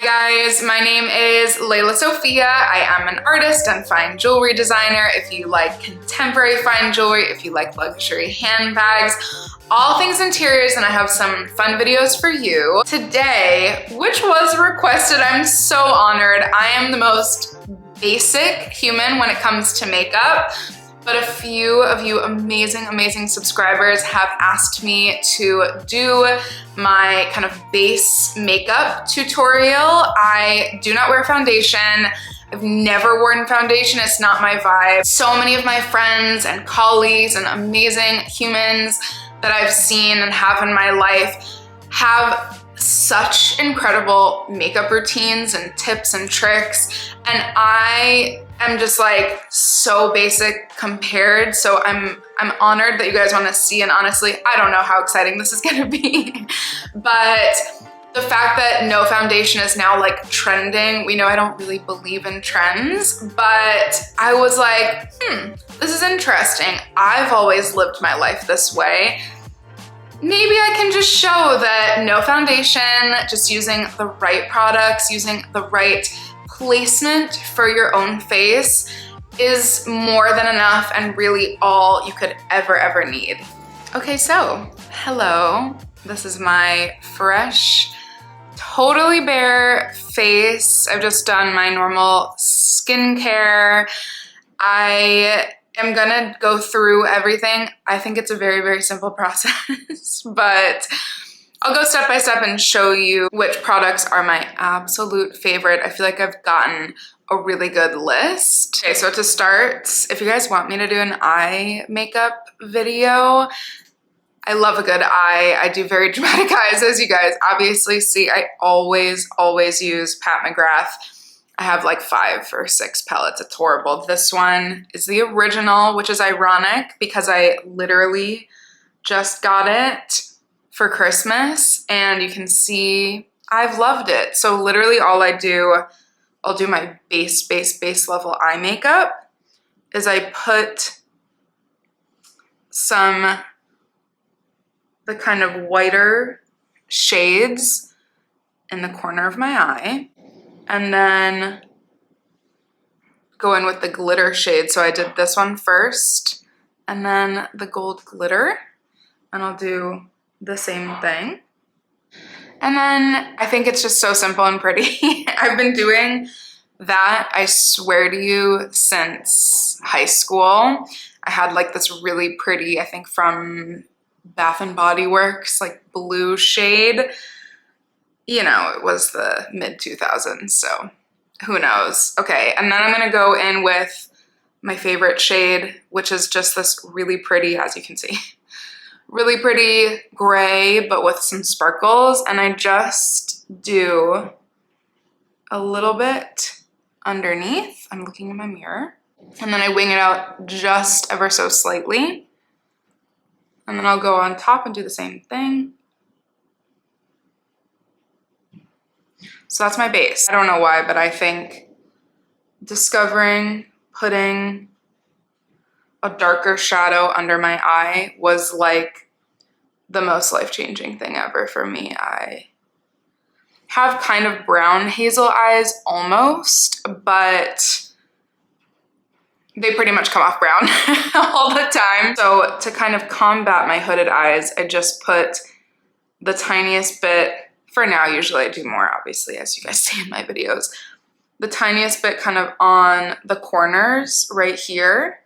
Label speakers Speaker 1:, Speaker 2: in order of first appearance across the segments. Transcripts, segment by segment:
Speaker 1: Hey guys, my name is Lela Sophia. I am an artist and fine jewelry designer. If you like contemporary fine jewelry, if you like luxury handbags, all things interiors, and I have some fun videos for you. Today, which was requested, I'm so honored. I am the most basic human when it comes to makeup, but a few of you amazing subscribers have asked me to do my kind of base makeup tutorial. I do not wear foundation. I've never worn foundation, it's not my vibe. So many of my friends and colleagues and amazing humans that I've seen and have in my life have such incredible makeup routines and tips and tricks, and I am just like so basic compared, so I'm honored that you guys want to see, and honestly I don't know how exciting this is gonna be. But the fact that no foundation is now like trending, we know I don't really believe in trends, but I was like, this is interesting. I've always lived my life this way. Maybe I can just show that no foundation, just using the right products, using the right placement for your own face is more than enough and really all you could ever need. Okay, so hello. This is my fresh, totally bare face. I've just done my normal skincare. I'm gonna go through everything. I think it's a very simple process, but I'll go step by step and show you which products are my absolute favorite. I feel like I've gotten a really good list. Okay, so to start, if you guys want me to do an eye makeup video, I love a good eye. I do very dramatic eyes, as you guys obviously see. I always use Pat McGrath. I have like 5 or 6 palettes. It's horrible. This one is the original, which is ironic because I literally just got it for Christmas, and you can see I've loved it. So literally all I do, I'll do my base level eye makeup, is I put the kind of whiter shades in the corner of my eye, and then go in with the glitter shade. So I did this one first, and then the gold glitter, and I'll do the same thing. And then I think it's just so simple and pretty. I've been doing that, I swear to you, since high school. I had like this really pretty, I think from Bath and Body Works, like blue shade. You know, it was the mid-2000s, so who knows. Okay, and then I'm gonna go in with my favorite shade, which is just this really pretty, as you can see, really pretty gray, but with some sparkles. And I just do a little bit underneath. I'm looking in my mirror. And then I wing it out just ever so slightly. And then I'll go on top and do the same thing. So that's my base. I don't know why, but I think discovering putting a darker shadow under my eye was like the most life-changing thing ever for me. I have kind of brown hazel eyes almost, but they pretty much come off brown all the time. So to kind of combat my hooded eyes, I just put the tiniest bit. For now, usually I do more, obviously, as you guys see in my videos. The tiniest bit kind of on the corners right here.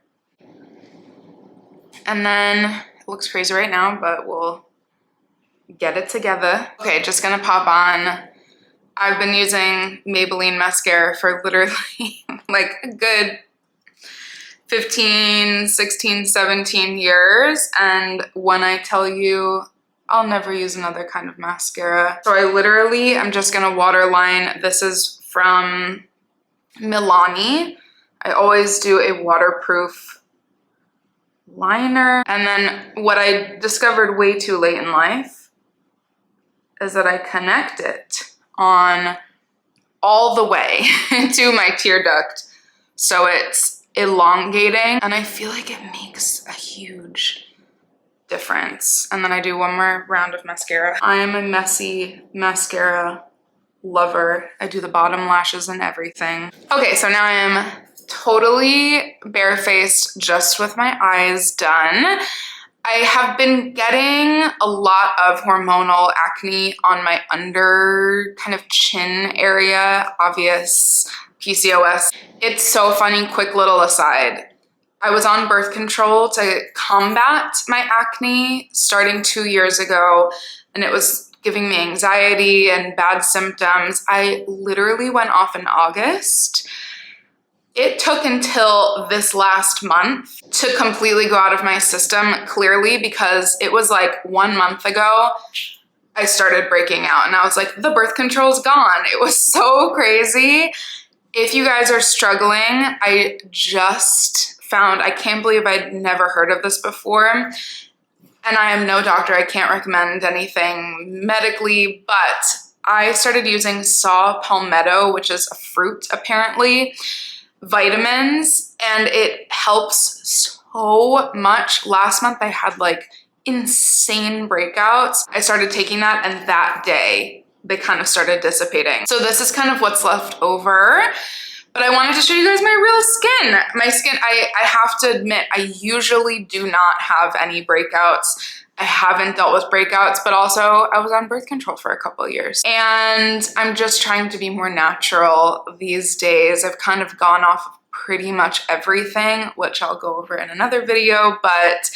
Speaker 1: And then, it looks crazy right now, but we'll get it together. Okay, just gonna pop on. I've been using Maybelline mascara for literally like a good 15, 16, 17 years. And when I tell you, I'll never use another kind of mascara. So I literally am just gonna waterline. This is from Milani. I always do a waterproof liner. And then what I discovered way too late in life is that I connect it on all the way to my tear duct. So it's elongating, and I feel like it makes a huge difference. And then I do one more round of mascara. I am a messy mascara Love her. I do the bottom lashes and everything. Okay, so now I am totally barefaced just with my eyes done. I have been getting a lot of hormonal acne on my under kind of chin area, obvious PCOS. It's so funny, quick little aside. I was on birth control to combat my acne starting 2 years ago, and it was giving me anxiety and bad symptoms. I literally went off in August. It took until this last month to completely go out of my system, clearly, because it was like 1 month ago, I started breaking out and I was like, the birth control's gone. It was so crazy. If you guys are struggling, I just found, I can't believe I'd never heard of this before. And I am no doctor, I can't recommend anything medically, but I started using saw palmetto, which is a fruit apparently, vitamins, and it helps so much. Last month I had like insane breakouts. I started taking that and that day they kind of started dissipating. So this is kind of what's left over, but I wanted to show you guys my real skin. My skin, I have to admit, I usually do not have any breakouts. I haven't dealt with breakouts, but also I was on birth control for a couple of years. And I'm just trying to be more natural these days. I've kind of gone off of pretty much everything, which I'll go over in another video, but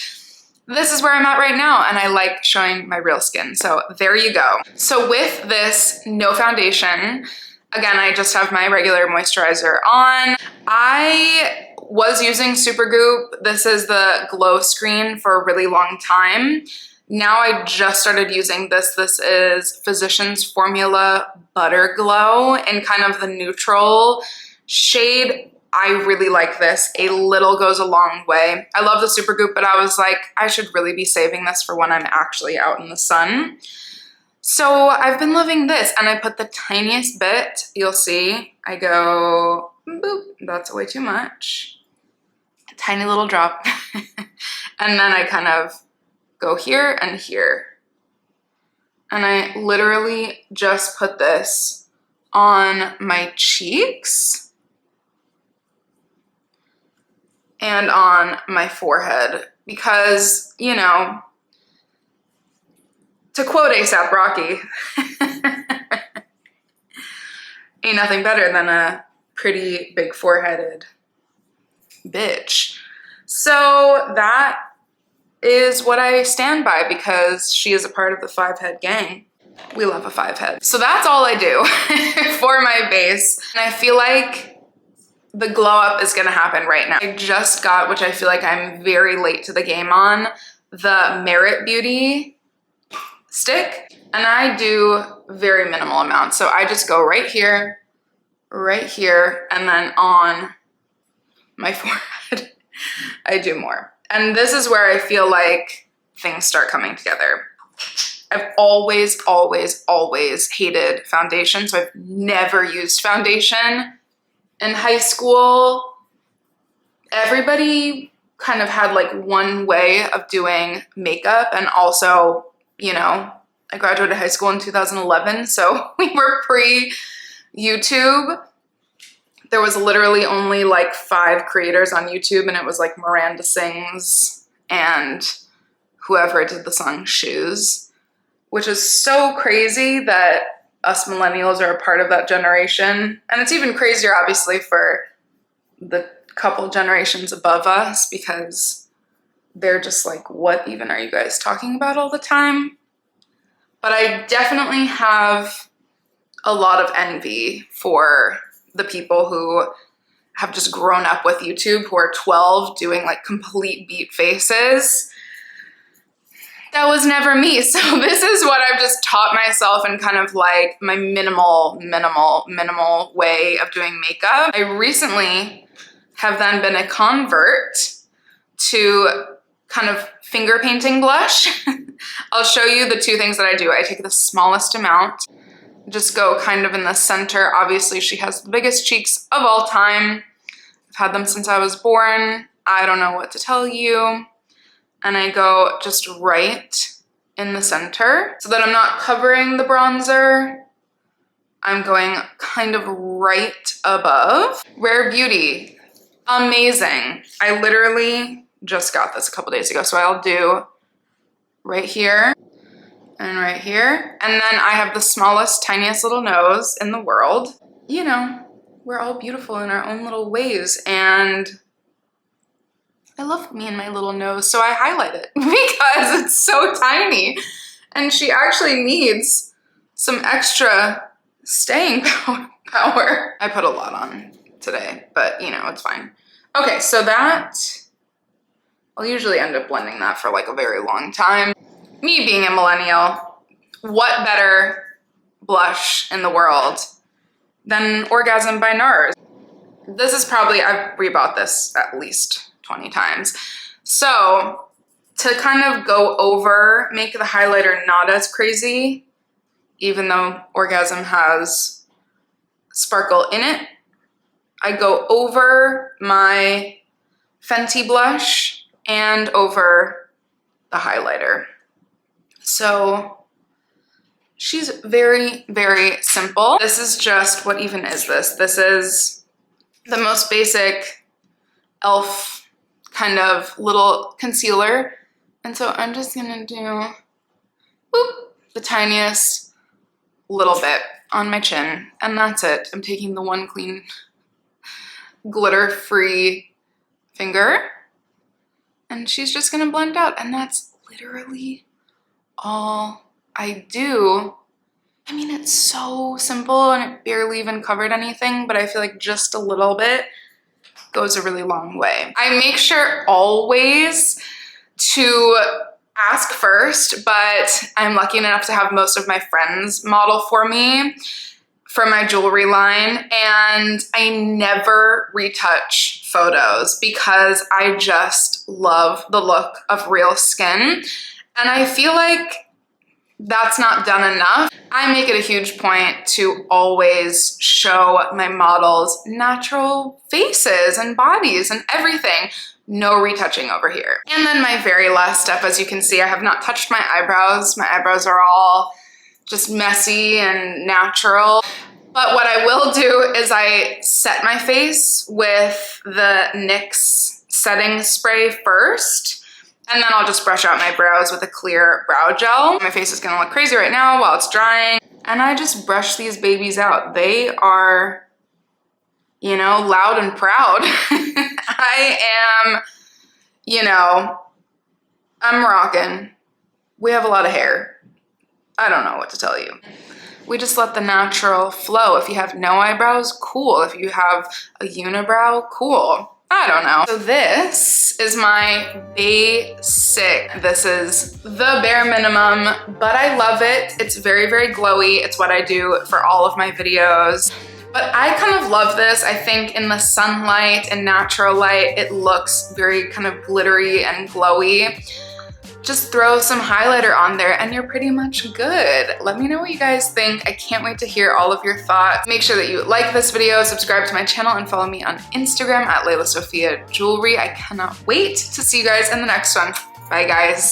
Speaker 1: this is where I'm at right now, and I like showing my real skin. So there you go. So with this, no foundation. Again, I just have my regular moisturizer on. I was using Supergoop. This is the glow screen for a really long time. Now I just started using this. This is Physicians Formula Butter Glow in kind of the neutral shade. I really like this. A little goes a long way. I love the Supergoop, but I was like, I should really be saving this for when I'm actually out in the sun. So I've been loving this, and I put the tiniest bit. You'll see, I go, boop, that's way too much. Tiny little drop. And then I kind of go here and here. And I literally just put this on my cheeks and on my forehead because, you know, to quote A$AP Rocky, ain't nothing better than a pretty big foreheaded bitch. So that is what I stand by because she is a part of the 5-head gang. We love a 5-head. So that's all I do for my base. And I feel like the glow up is gonna happen right now. I just got, which I feel like I'm very late to the game on, the Merit Beauty stick. And I do very minimal amounts. So I just go right here, and then on my forehead, I do more. And this is where I feel like things start coming together. I've always, always, always hated foundation. So I've never used foundation in high school. Everybody kind of had like one way of doing makeup. And also, you know, I graduated high school in 2011. So we were pre-YouTube. There was literally only like 5 creators on YouTube, and it was like Miranda Sings and whoever did the song Shoes, which is so crazy that us millennials are a part of that generation. And it's even crazier, obviously, for the couple generations above us because they're just like, what even are you guys talking about all the time? But I definitely have a lot of envy for the people who have just grown up with YouTube, who are 12 doing like complete beat faces. That was never me. So this is what I've just taught myself and kind of like my minimal way of doing makeup. I recently have then been a convert to kind of finger painting blush. I'll show you the 2 things that I do. I take the smallest amount, just go kind of in the center. Obviously, she has the biggest cheeks of all time. I've had them since I was born. I don't know what to tell you. And I go just right in the center so that I'm not covering the bronzer. I'm going kind of right above. Rare Beauty, amazing. I literally just got this a couple days ago, so I'll do right here and right here. And then I have the smallest, tiniest little nose in the world. You know, we're all beautiful in our own little ways, and I love me and my little nose, so I highlight it because it's so tiny. And she actually needs some extra staying power. I put a lot on today, but you know, it's fine. Okay, so that, I'll usually end up blending that for like a very long time. Me being a millennial, what better blush in the world than Orgasm by NARS? This is probably, I've rebought this at least 20 times. So to kind of go over, make the highlighter not as crazy, even though Orgasm has sparkle in it, I go over my Fenty blush and over the highlighter. So she's very, very simple. This is just, what even is this? This is the most basic e.l.f. kind of little concealer. And so I'm just gonna do whoop, the tiniest little bit on my chin, and that's it. I'm taking the one clean glitter-free finger, and she's just gonna blend out, and that's literally all I do. I mean, it's so simple and it barely even covered anything, but I feel like just a little bit goes a really long way. I make sure always to ask first, but I'm lucky enough to have most of my friends model for me for my jewelry line, and I never retouch photos because I just love the look of real skin, and I feel like that's not done enough. I make it a huge point to always show my models natural faces and bodies and everything. No retouching over here. And then my very last step, as you can see, I have not touched my eyebrows. My eyebrows are all just messy and natural. But what I will do is I set my face with the NYX setting spray first, and then I'll just brush out my brows with a clear brow gel. My face is gonna look crazy right now while it's drying. And I just brush these babies out. They are, you know, loud and proud. I am, you know, I'm rocking. We have a lot of hair. I don't know what to tell you. We just let the natural flow. If you have no eyebrows, cool. If you have a unibrow, cool. I don't know. So this is my basic. This is the bare minimum, but I love it. It's very, very glowy. It's what I do for all of my videos. But I kind of love this. I think in the sunlight and natural light, it looks very kind of glittery and glowy. Just throw some highlighter on there and you're pretty much good. Let me know what you guys think. I can't wait to hear all of your thoughts. Make sure that you like this video, subscribe to my channel, and follow me on Instagram at Lela Sophia Jewelry. I cannot wait to see you guys in the next one. Bye guys.